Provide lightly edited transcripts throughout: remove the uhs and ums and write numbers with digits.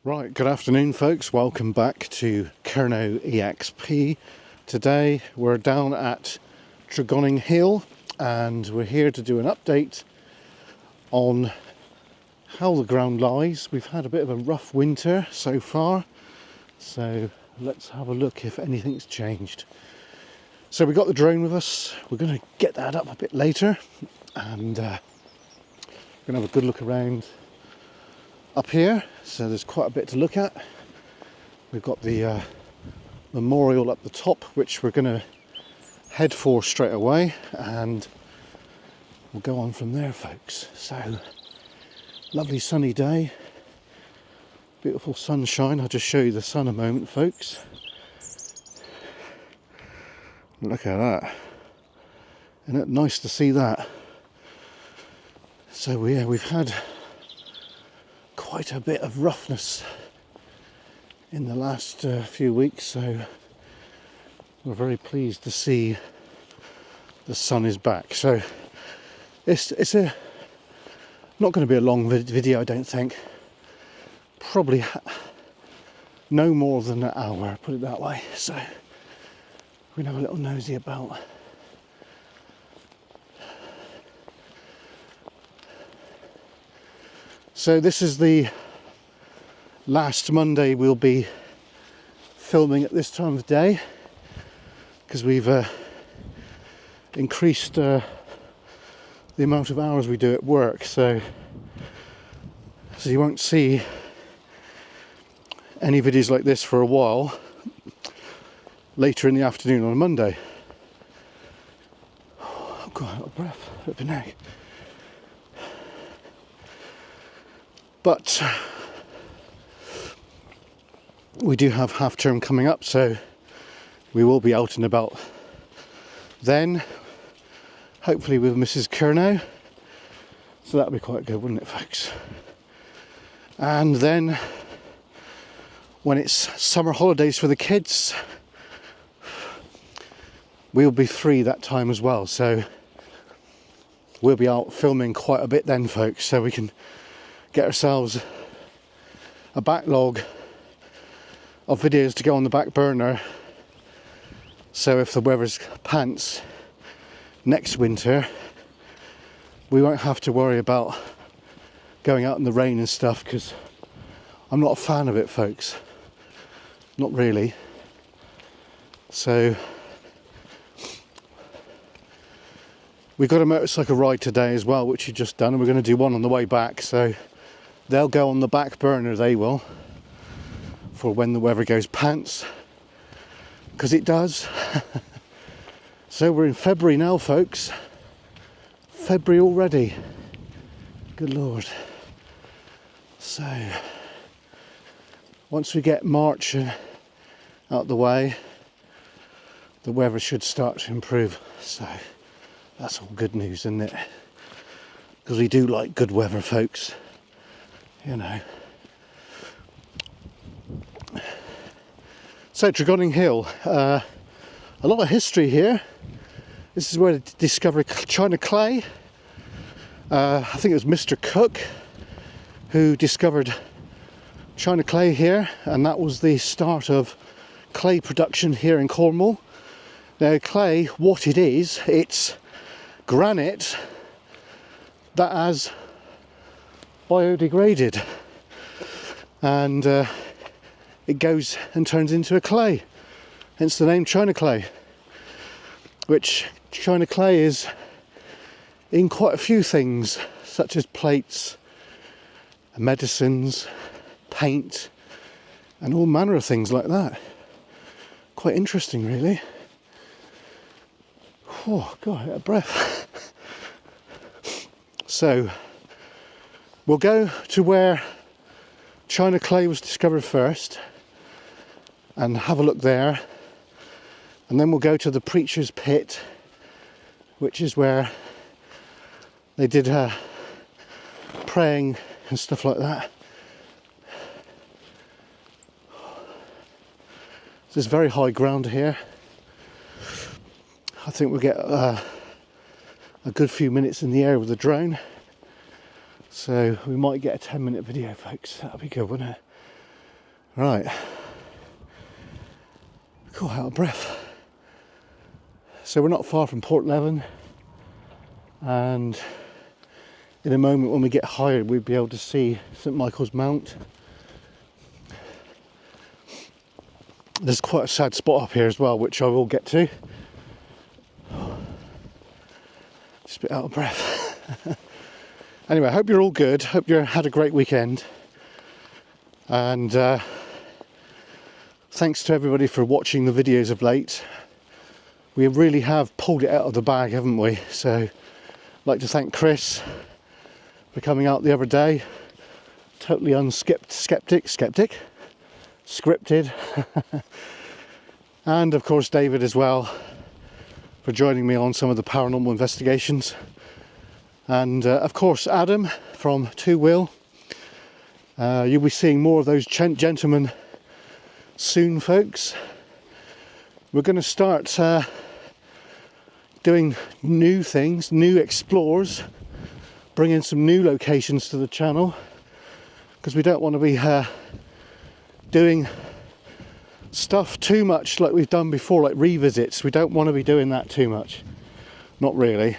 Right, good afternoon folks, welcome back to KERNOW EXP. Today we're down at TREGONING Hill and we're here to do an update on how the ground lies. We've had a bit of a rough winter so far, so let's have a look if anything's changed. So we got the drone with us, we're going to get that up a bit later and we're going to have a good look around up here. So there's quite a bit to look at. We've got the memorial up the top, which we're going to head for straight away, and we'll go on from there, folks. So lovely sunny day, beautiful sunshine. I'll just show you the sun a moment, folks. Look at that. Isn't it nice to see that? So yeah, we've had quite a bit of roughness in the last few weeks, so we're very pleased to see the sun is back. So it's not going to be a long video, I don't think. Probably no more than an hour, put it that way. So we're going to have a little nosy about. So this is the last Monday we'll be filming at this time of day, because we've increased the amount of hours we do at work, so you won't see any videos like this for a while later in the afternoon on a Monday. Oh God, I'm out of breath, flipping heck. But we do have half term coming up, so we will be out and about then, hopefully with Mrs. KERNOW. So that'll be quite good, wouldn't it, folks? And then when it's summer holidays for the kids, we'll be free that time as well. So we'll be out filming quite a bit then, folks, so we can get ourselves a backlog of videos to go on the back burner, so if the weather's pants next winter we won't have to worry about going out in the rain and stuff, because I'm not a fan of it, folks, not really. So we got a motorcycle ride today as well, which we've just done, and we're going to do one on the way back, so they'll go on the back burner, they will, for when the weather goes pants, because it does. So we're in February now, folks. February already. Good Lord. So once we get March out the way, the weather should start to improve. So that's all good news, isn't it? Because we do like good weather, folks. You know. So TREGONING Hill, a lot of history here. This is where they discovered China clay. I think it was Mr. Cook who discovered China clay here, and that was the start of clay production here in Cornwall. Now clay, what it is, it's granite that has biodegraded, and it goes and turns into a clay, hence the name China clay, which China clay is in quite a few things, such as plates, medicines, paint, and all manner of things like that. Quite interesting, really. Oh God, out of breath. So we'll go to where China clay was discovered first and have a look there, and then we'll go to the Preacher's Pit, which is where they did praying and stuff like that. There's very high ground here. I think we'll get a good few minutes in the air with the drone. So we might get a 10-minute video, folks. That'll be good, wouldn't it? Right. Cool, out of breath. So we're not far from Port Leven, and in a moment when we get higher we'll be able to see St Michael's Mount. There's quite a sad spot up here as well, which I will get to. Just a bit out of breath. Anyway, I hope you're all good. Hope you had a great weekend. And thanks to everybody for watching the videos of late. We really have pulled it out of the bag, haven't we? So I'd like to thank Chris for coming out the other day. Totally scripted. And of course David as well, for joining me on some of the paranormal investigations. And of course Adam from Two Wheel. You'll be seeing more of those gentlemen soon, folks. We're going to start doing new things, new explores, bringing some new locations to the channel, because we don't want to be doing stuff too much like we've done before, like revisits. We don't want to be doing that too much. Not really.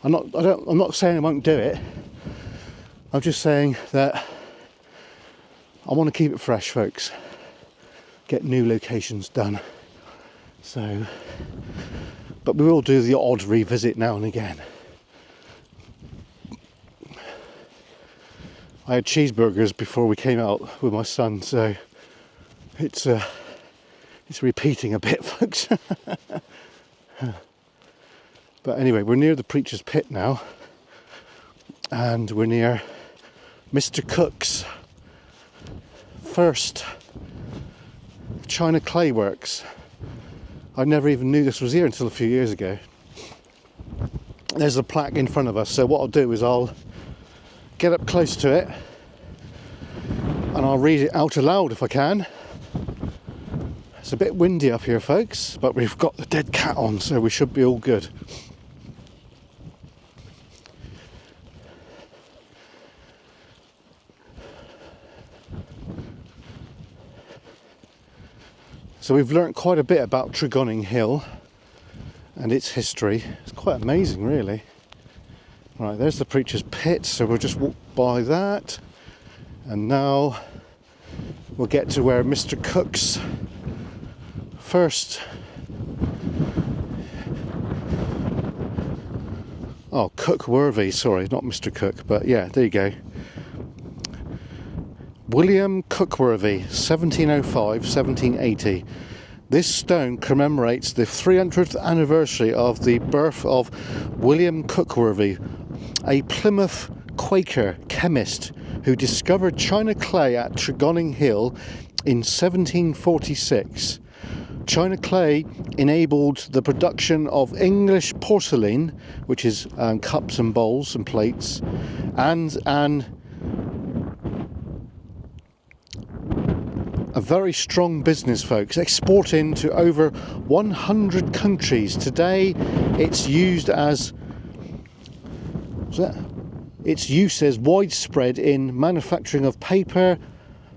I'm not saying I won't do it. I'm just saying that I want to keep it fresh, folks. Get new locations done. So, but we will do the odd revisit now and again. I had cheeseburgers before we came out with my son, so it's repeating a bit, folks. But anyway, we're near the Preacher's Pit now, and we're near Mr. Cook's first China clay works. I never even knew this was here until a few years ago. There's a plaque in front of us, so what I'll do is I'll get up close to it and I'll read it out aloud if I can. It's a bit windy up here, folks, but we've got the dead cat on, so we should be all good. So we've learnt quite a bit about Tregoning Hill and its history. It's quite amazing, really. Right, there's the Preacher's Pit, so we'll just walk by that. And now we'll get to where Mr. Cook's first... Oh, Cookworthy, sorry, not Mr. Cook, but yeah, there you go. William Cookworthy, 1705-1780. This stone commemorates the 300th anniversary of the birth of William Cookworthy, a Plymouth Quaker chemist who discovered China clay at Tregoning Hill in 1746. China clay enabled the production of English porcelain, which is cups and bowls and plates, and a very strong business, folks, exporting to over 100 countries. Today, its use is widespread in manufacturing of paper,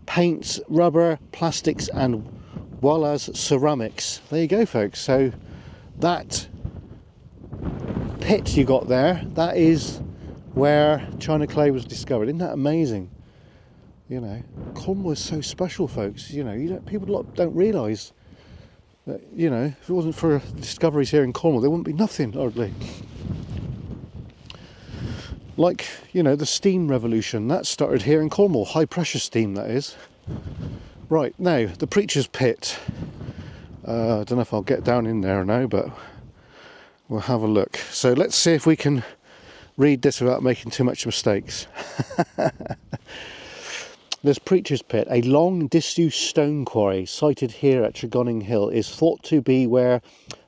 paints, rubber, plastics, and well as ceramics. There you go, folks. So that pit you got there, that is where China clay was discovered. Isn't that amazing? You know, Cornwall is so special, folks. You know, people don't realise that, you know, if it wasn't for discoveries here in Cornwall, there wouldn't be nothing, hardly. Like, you know, the steam revolution, that started here in Cornwall. High pressure steam, that is. Right, now, the Preacher's Pit. I don't know if I'll get down in there now, but we'll have a look. So let's see if we can read this without making too much mistakes. This Preacher's Pit, a long disused stone quarry sited here at Tregoning Hill, is thought to be where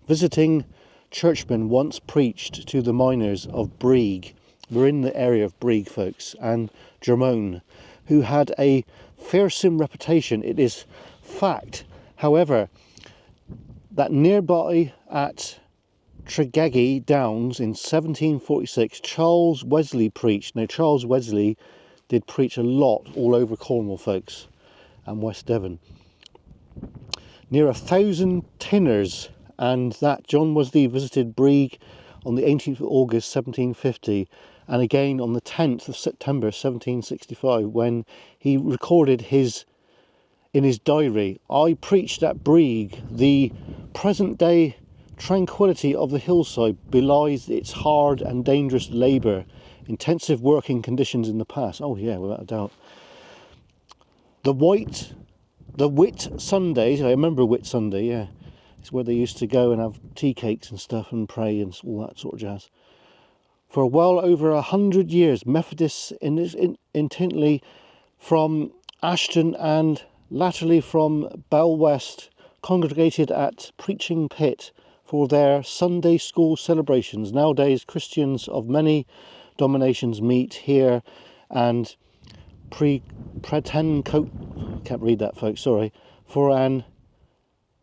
visiting churchmen once preached to the miners of Brieg. We're in the area of Brieg, folks, and Jermone, who had a fearsome reputation. It is fact, however, that nearby at Tregaggy Downs in 1746, Charles Wesley preached. Now, Charles Wesley did preach a lot all over Cornwall, folks, and West Devon. Near 1,000 tinners, and that John Wesley visited Brieg on the 18th of August 1750, and again on the 10th of September 1765, when he recorded in his diary, "I preached at Brieg. The present day tranquility of the hillside belies its hard and dangerous labour, intensive working conditions in the past." Oh yeah, without a doubt. The Whit Sundays, I remember Whit Sunday, yeah. It's where they used to go and have tea cakes and stuff and pray and all that sort of jazz. For well over 100 years, Methodists intently from Ashton and latterly from Belwest congregated at Preaching Pit for their Sunday school celebrations. Nowadays, Christians of many denominations meet here and can't read that, folks, sorry, for an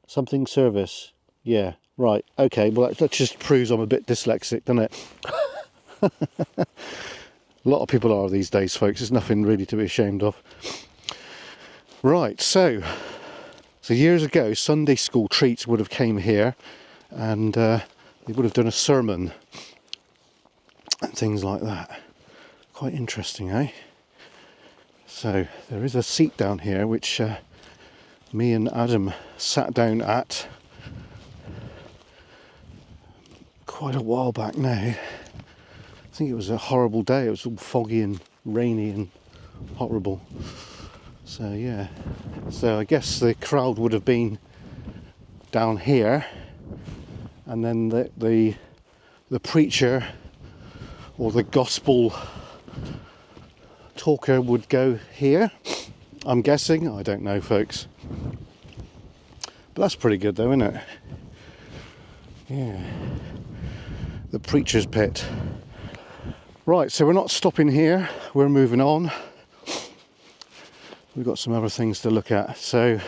something service. Yeah, right, okay, well that just proves I'm a bit dyslexic, doesn't it? A lot of people are these days, folks. There's nothing really to be ashamed of. Right, so years ago, Sunday school treats would have came here, and they would have done a sermon and things like that. Quite interesting, eh? So there is a seat down here which me and Adam sat down at quite a while back now. I think it was a horrible day. It was all foggy and rainy and horrible. So yeah, so I guess the crowd would have been down here, and then the preacher or the gospel talker would go here, I'm guessing. I don't know, folks, but that's pretty good though, isn't it? Yeah, the preacher's pit. Right, so we're not stopping here, we're moving on. We've got some other things to look at. So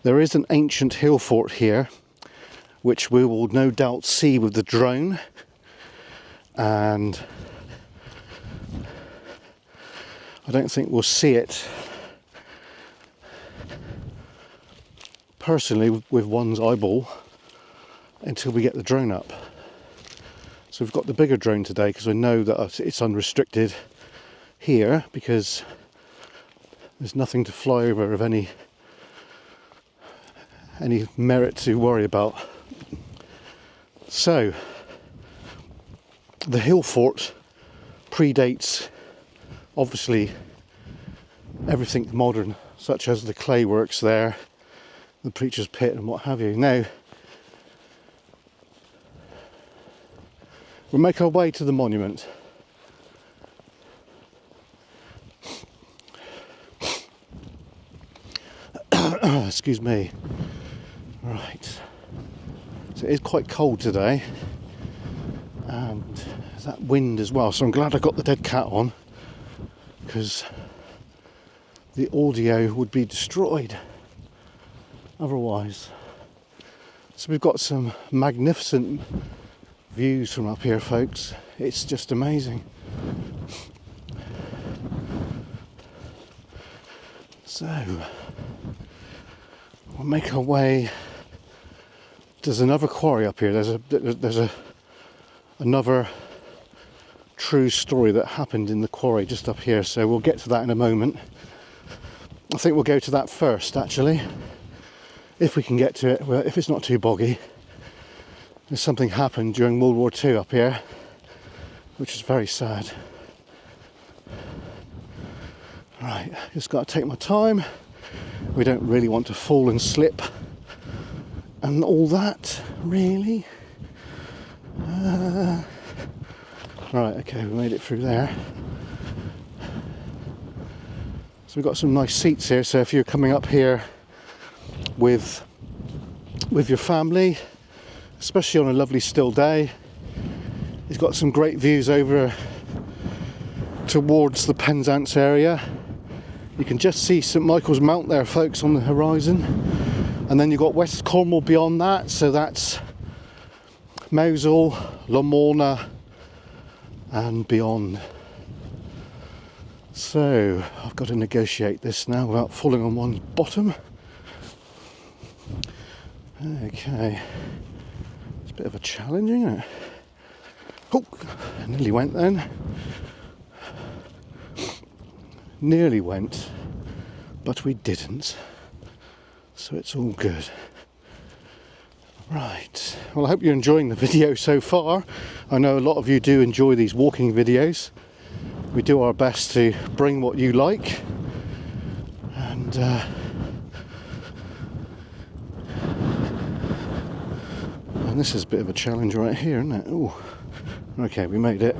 there is an ancient hill fort here, which we will no doubt see with the drone, and I don't think we'll see it personally with one's eyeball until we get the drone up. So we've got the bigger drone today because we know that it's unrestricted here, because there's nothing to fly over of any merit to worry about. So the hill fort predates obviously everything modern, such as the clay works there, the preacher's pit and what have you. Now we'll make our way to the monument. Excuse me. Right, so it is quite cold today, and there's that wind as well, so I'm glad I got the dead cat on, because the audio would be destroyed otherwise. So we've got some magnificent views from up here, folks. It's just amazing. So we'll make our way. There's another quarry up here. There's another true story that happened in the quarry just up here. So we'll get to that in a moment. I think we'll go to that first, actually, if we can get to it. Well, if it's not too boggy. There's something happened during World War II up here, which is very sad. Right, just got to take my time. We don't really want to fall and slip and all that, really. Right, okay, we made it through there. So we've got some nice seats here, so if you're coming up here with your family, especially on a lovely still day, it's got some great views over towards the Penzance area. You can just see St Michael's Mount there, folks, on the horizon, and then you've got West Cornwall beyond that, so that's Mousehole, Lamorna and beyond. So I've got to negotiate this now without falling on one's bottom. Okay, it's a bit of a challenge, isn't it? Oh, I nearly went then. Nearly went, but we didn't. So it's all good. Right, well, I hope you're enjoying the video so far. I know a lot of you do enjoy these walking videos. We do our best to bring what you like, and this is a bit of a challenge right here, isn't it? Oh, okay, we made it.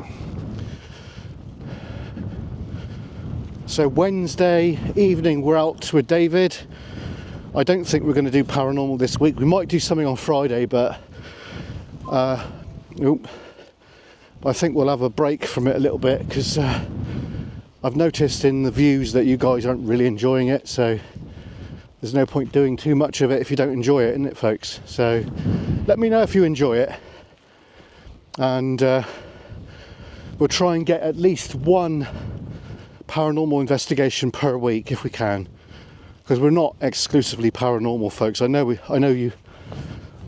So Wednesday evening we're out with David. I don't think we're going to do paranormal this week. We might do something on Friday, but I think we'll have a break from it a little bit, because I've noticed in the views that you guys aren't really enjoying it, so there's no point doing too much of it if you don't enjoy it, isn't it, folks? So let me know if you enjoy it, and we'll try and get at least one paranormal investigation per week if we can, because we're not exclusively paranormal, folks. I know you,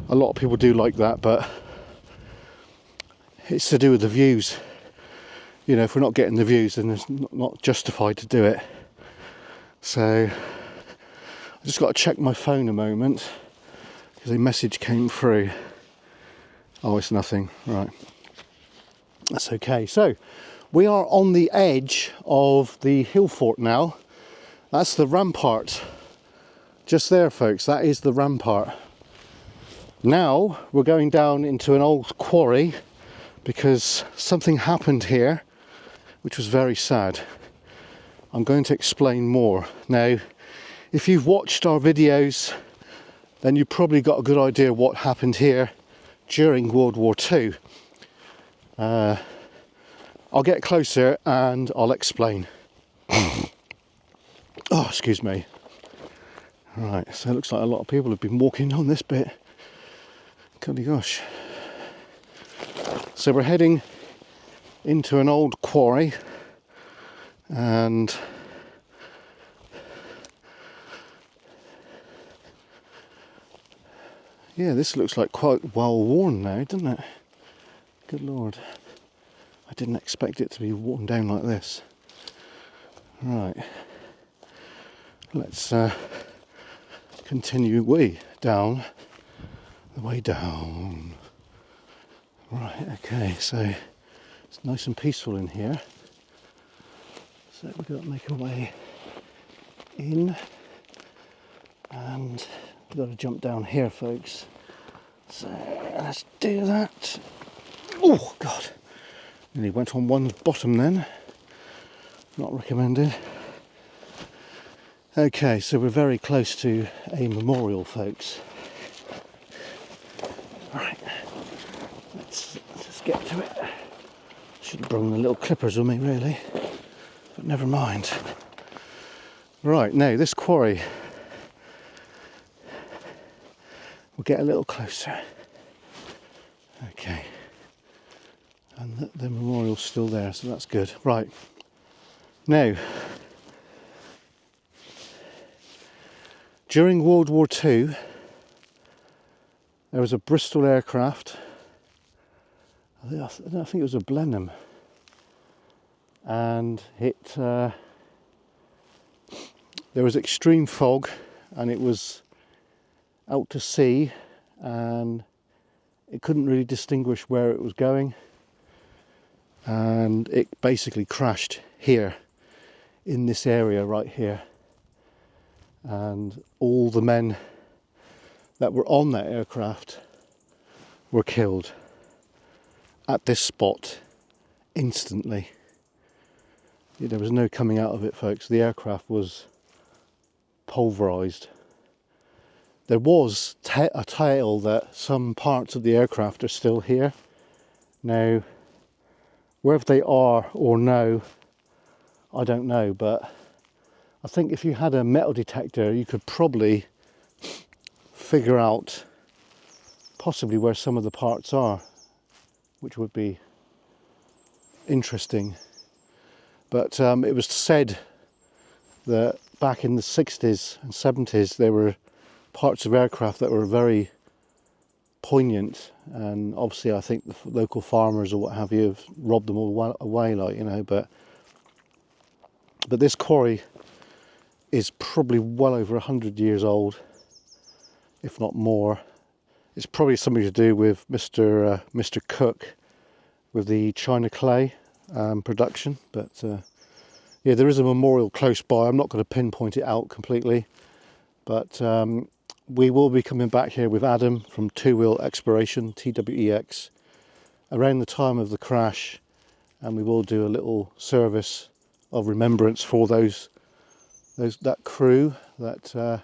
a lot of people do like that, but it's to do with the views. You know, if we're not getting the views, then it's not justified to do it. So I just got to check my phone a moment, because a message came through. Oh, it's nothing. Right, that's okay. So we are on the edge of the hill fort now. That's the rampart. Just there, folks, that is the rampart. Now we're going down into an old quarry, because something happened here which was very sad. I'm going to explain more. Now, if you've watched our videos, then you've probably got a good idea what happened here during World War II. I'll get closer and I'll explain. Oh, excuse me. Right, so it looks like a lot of people have been walking on this bit. Golly gosh. So we're heading into an old quarry, and yeah, this looks like quite well worn now, doesn't it? Good Lord. I didn't expect it to be worn down like this. Right. Let's continue way down. The way down. Right, okay, so it's nice and peaceful in here. So we've got to make our way in. And we've got to jump down here, folks. So let's do that. Oh, God. Nearly went on one's bottom then. Not recommended. Okay, so we're very close to a memorial, folks. Right, let's just get to it. Should have brought the little clippers with me, really, but never mind. Right, now this quarry. We'll get a little closer. Okay, and the memorial's still there, so that's good. Right, now, during World War II, there was a Bristol aircraft, I think it was a Blenheim, and there was extreme fog, and it was out to sea, and it couldn't really distinguish where it was going, and it basically crashed here in this area right here, and all the men that were on that aircraft were killed at this spot instantly. There was no coming out of it, folks. The aircraft was pulverised. There was a tale that some parts of the aircraft are still here. Now, wherever they are or no, I don't know, but I think if you had a metal detector, you could probably figure out possibly where some of the parts are, which would be interesting. But it was said that back in the 60s and 70s there were parts of aircraft that were very poignant, and obviously I think the local farmers or what have you have robbed them all away, like, you know, but this quarry is probably well over 100 years old, if not more. It's probably something to do with Mr. Cook with the China clay production, but yeah, there is a memorial close by. I'm not going to pinpoint it out completely, but we will be coming back here with Adam from Two Wheel Exploration, TWEX, around the time of the crash, and we will do a little service of remembrance for that crew that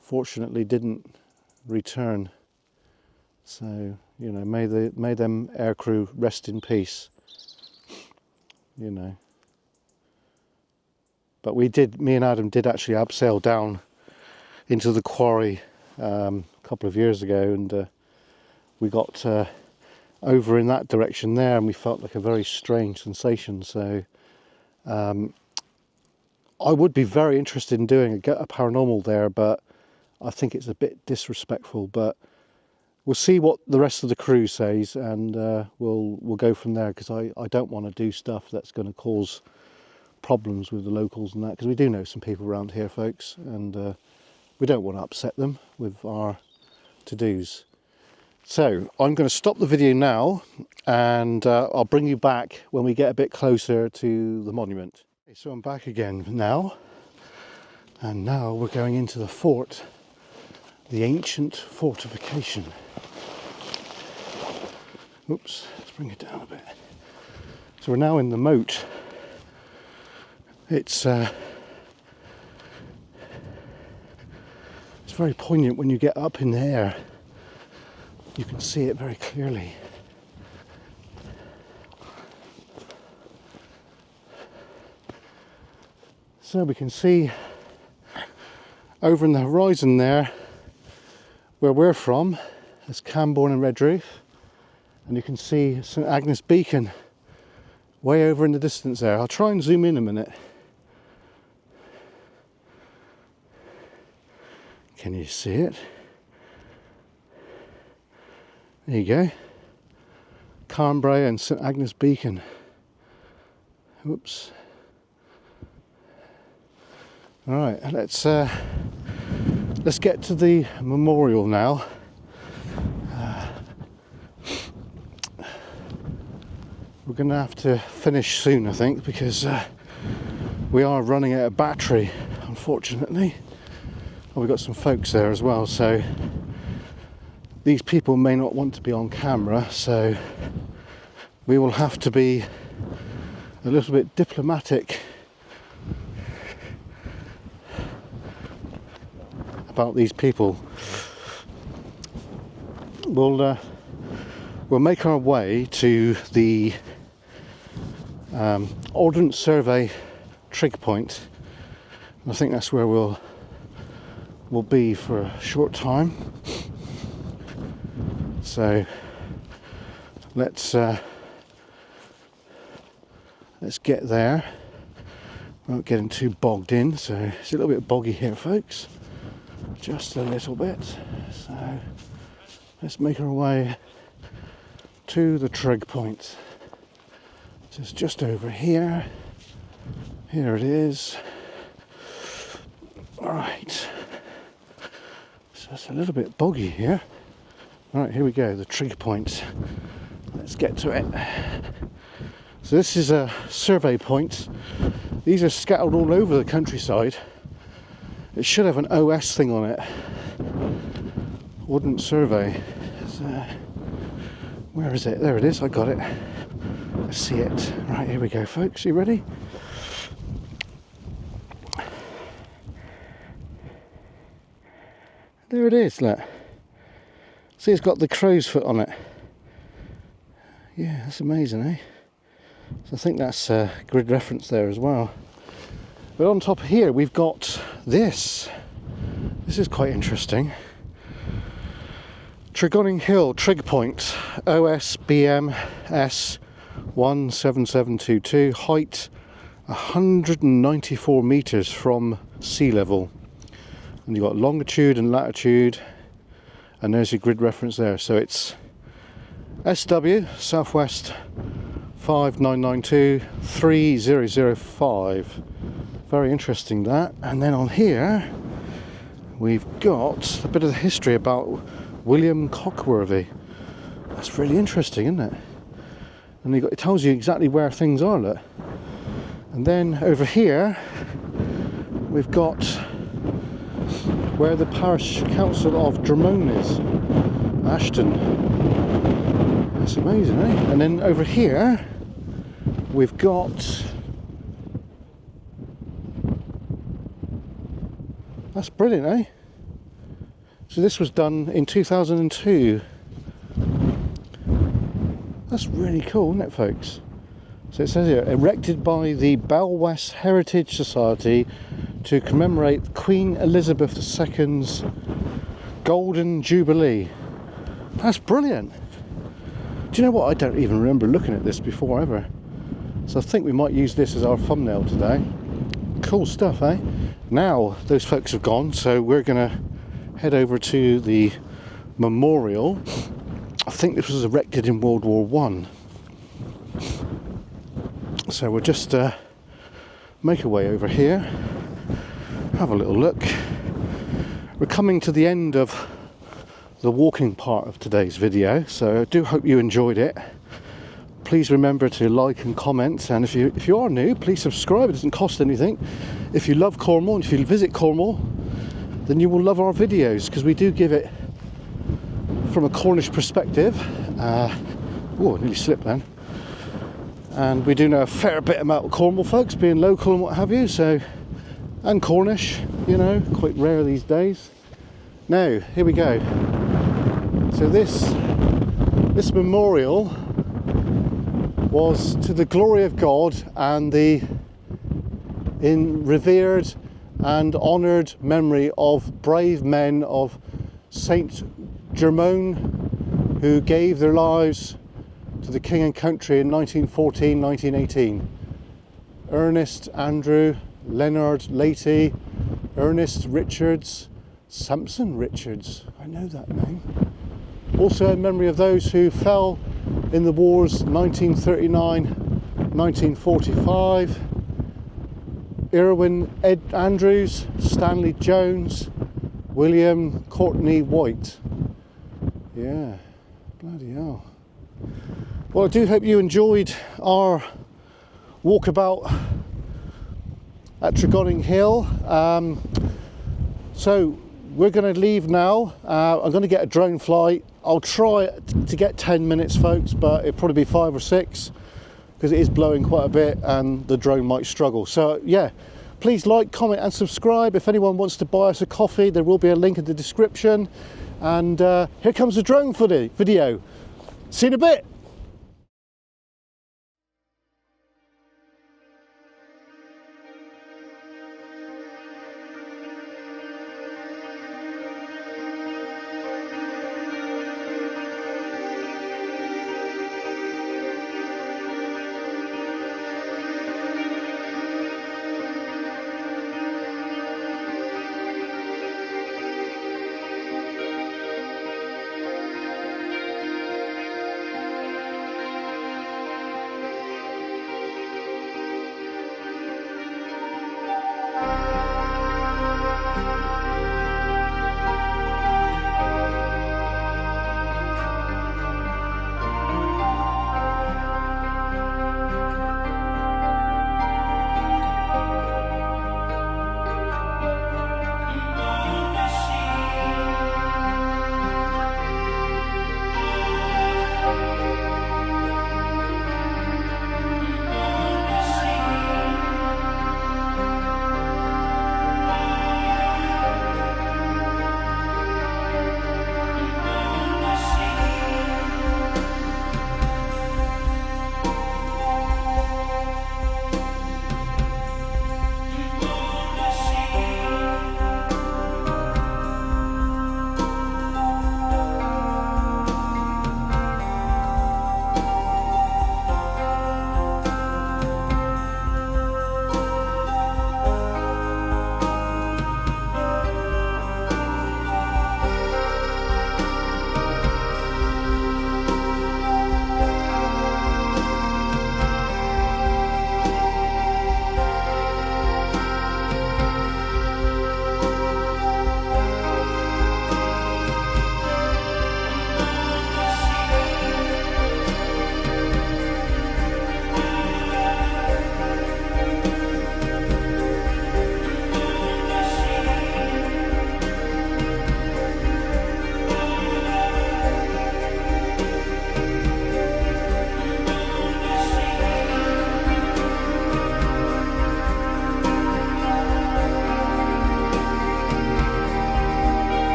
fortunately didn't return. So, you know, may them aircrew rest in peace, you know. But me and Adam did actually abseil down into the quarry a couple of years ago, and we got over in that direction there, and we felt like a very strange sensation. So I would be very interested in doing a paranormal there, but I think it's a bit disrespectful. But we'll see what the rest of the crew says, and we'll go from there, because I don't want to do stuff that's going to cause problems with the locals and that, because we do know some people around here, folks, and we don't want to upset them with our to-dos. So I'm going to stop the video now, and I'll bring you back when we get a bit closer to the monument. Okay, so I'm back again now, and now we're going into the fort, the ancient fortification. Oops, let's bring it down a bit. So we're now in the moat. It's very poignant when you get up in the air. You can see it very clearly. So we can see over in the horizon there, where we're from, there's Camborne and Redroof, and you can see St Agnes Beacon way over in the distance there. I'll try and zoom in a minute. Can you see it? There you go. Carnbray and St Agnes Beacon. Oops. All right, let's get to the memorial now. We're going to have to finish soon, I think, because we are running out of battery, unfortunately. We've got some folks there as well, so these people may not want to be on camera, so we will have to be a little bit diplomatic about these people. We'll make our way to the Ordnance Survey trig point. I think that's where we'll be for a short time. So let's get there. We're not getting too bogged in, so it's a little bit boggy here, folks. Just a little bit. So let's make our way to the trig point. So it's just over here. Here it is. All right. So it's a little bit boggy here. All right, here we go, the trig point. Let's get to it. So this is a survey point. These are scattered all over the countryside. It should have an OS thing on it. Ordnance Survey. So, where is it? There it is, I got it. Let's see it. Right, here we go, folks. You ready? There it is, look. See, it's got the crow's foot on it. Yeah, that's amazing, eh? So I think that's a grid reference there as well. But on top here, we've got this. This is quite interesting. Tregoning Hill trig point, OSBMS 17722, height 194 meters from sea level, and you've got longitude and latitude, and there's your grid reference there. So it's SW Southwest 5992 3005. Very interesting that. And then on here we've got a bit of the history about William Cockworthy. That's really interesting, isn't it? And it tells you exactly where things are, look. And then over here we've got where the parish council of Dromone is, Ashton. That's amazing, eh? And then over here we've got, that's brilliant, eh? So this was done in 2002. That's really cool, isn't it, folks? So it says here, erected by the Belwest Heritage Society to commemorate Queen Elizabeth II's Golden Jubilee. That's brilliant. Do you know what? I don't even remember looking at this before ever. So I think we might use this as our thumbnail today. Cool stuff, eh? Now those folks have gone, so we're gonna head over to the memorial. I think this was erected in World War I. So we'll just make our way over here, have a little look. We're coming to the end of the walking part of today's video, so I do hope you enjoyed it. Please remember to like and comment, and if you are new, please subscribe. It doesn't cost anything. If you love Cornwall, and if you visit Cornwall, then you will love our videos, because we do give it from a Cornish perspective. Oh, I nearly slipped then. And we do know a fair bit about Cornwall, folks, being local and what have you, so, and Cornish, you know, quite rare these days. Now, here we go. So this memorial was to the glory of God and the revered and honoured memory of brave men of Saint Germain who gave their lives to the King and country in 1914, 1918. Ernest Andrew, Leonard Leahy, Ernest Richards, Samson Richards, I know that name. Also in memory of those who fell in the wars 1939, 1945. Irwin Ed Andrews, Stanley Jones, William Courtney White. Yeah, bloody hell. Well, I do hope you enjoyed our walkabout at Tregoning Hill. So we're going to leave now. I'm going to get a drone flight. I'll try to get 10 minutes, folks, but it'll probably be 5 or 6 because it is blowing quite a bit and the drone might struggle. So yeah, please like, comment and subscribe. If anyone wants to buy us a coffee, there will be a link in the description. And here comes the drone video. See you in a bit.